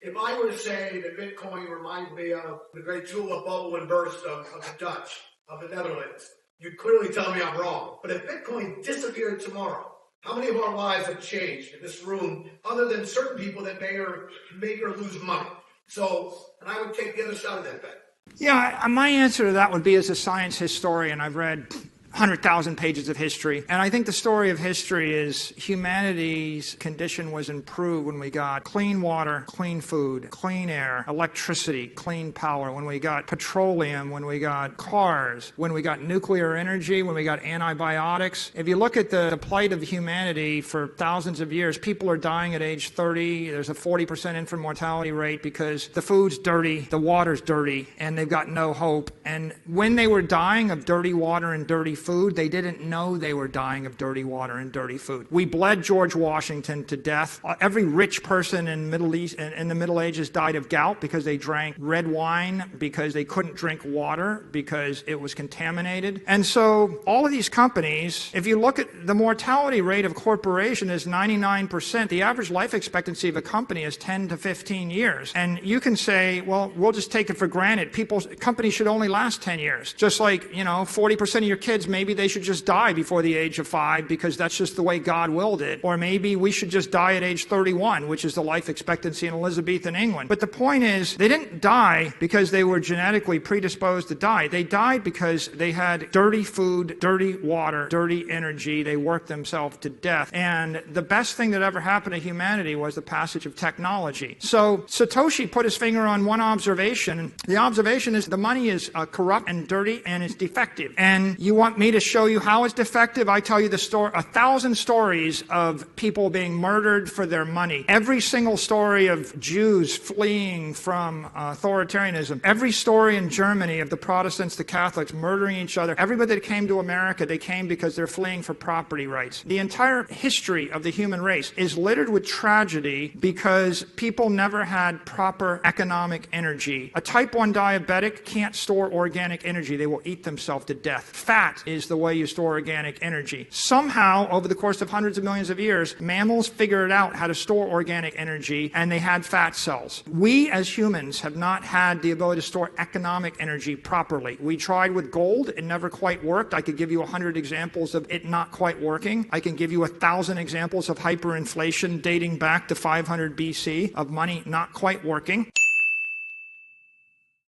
If I were to say that Bitcoin reminds me of the great tulip bubble and burst of the Dutch, of the Netherlands, you'd clearly tell me I'm wrong. But if Bitcoin disappeared tomorrow, how many of our lives have changed in this room other than certain people that may or make or lose money? So, and I would take the other side of that bet. Yeah, my answer to that would be, as a science historian, I've read 100,000 pages of history. And I think the story of history is humanity's condition was improved when we got clean water, clean food, clean air, electricity, clean power, when we got petroleum, when we got cars, when we got nuclear energy, when we got antibiotics. If you look at the plight of humanity for thousands of years, people are dying at age 30. There's a 40% infant mortality rate because the food's dirty, the water's dirty, and they've got no hope. And when they were dying of dirty water and dirty food, they didn't know they were dying of dirty water and dirty food. We bled George Washington to death. Every rich person in the Middle Ages died of gout because they drank red wine, because they couldn't drink water, because it was contaminated. And so all of these companies, if you look at the mortality rate of corporation is 99%, the average life expectancy of a company is 10 to 15 years. And you can say, well, we'll just take it for granted. Companies should only last 10 years. Just like, 40% of your kids, maybe they should just die before the age of 5 because that's just the way God willed it. Or maybe we should just die at age 31, which is the life expectancy in Elizabethan England. But the point is, they didn't die because they were genetically predisposed to die. They died because they had dirty food, dirty water, dirty energy. They worked themselves to death. And the best thing that ever happened to humanity was the passage of technology. So Satoshi put his finger on one observation. The observation is the money is corrupt and dirty and it's defective. And you want me to show you how it's defective? I tell you the story, 1,000 stories of people being murdered for their money. Every single story of Jews fleeing from authoritarianism. Every story in Germany of the Protestants, the Catholics murdering each other. Everybody that came to America, they came because they're fleeing for property rights. The entire history of the human race is littered with tragedy because people never had proper economic energy. A type 1 diabetic can't store organic energy. They will eat themselves to death. Fat is the way you store organic energy. Somehow, over the course of hundreds of millions of years, mammals figured out how to store organic energy, and they had fat cells. We, as humans, have not had the ability to store economic energy properly. We tried with gold. It never quite worked. I could give you 100 examples of it not quite working. I can give you 1,000 examples of hyperinflation dating back to 500 BC of money not quite working.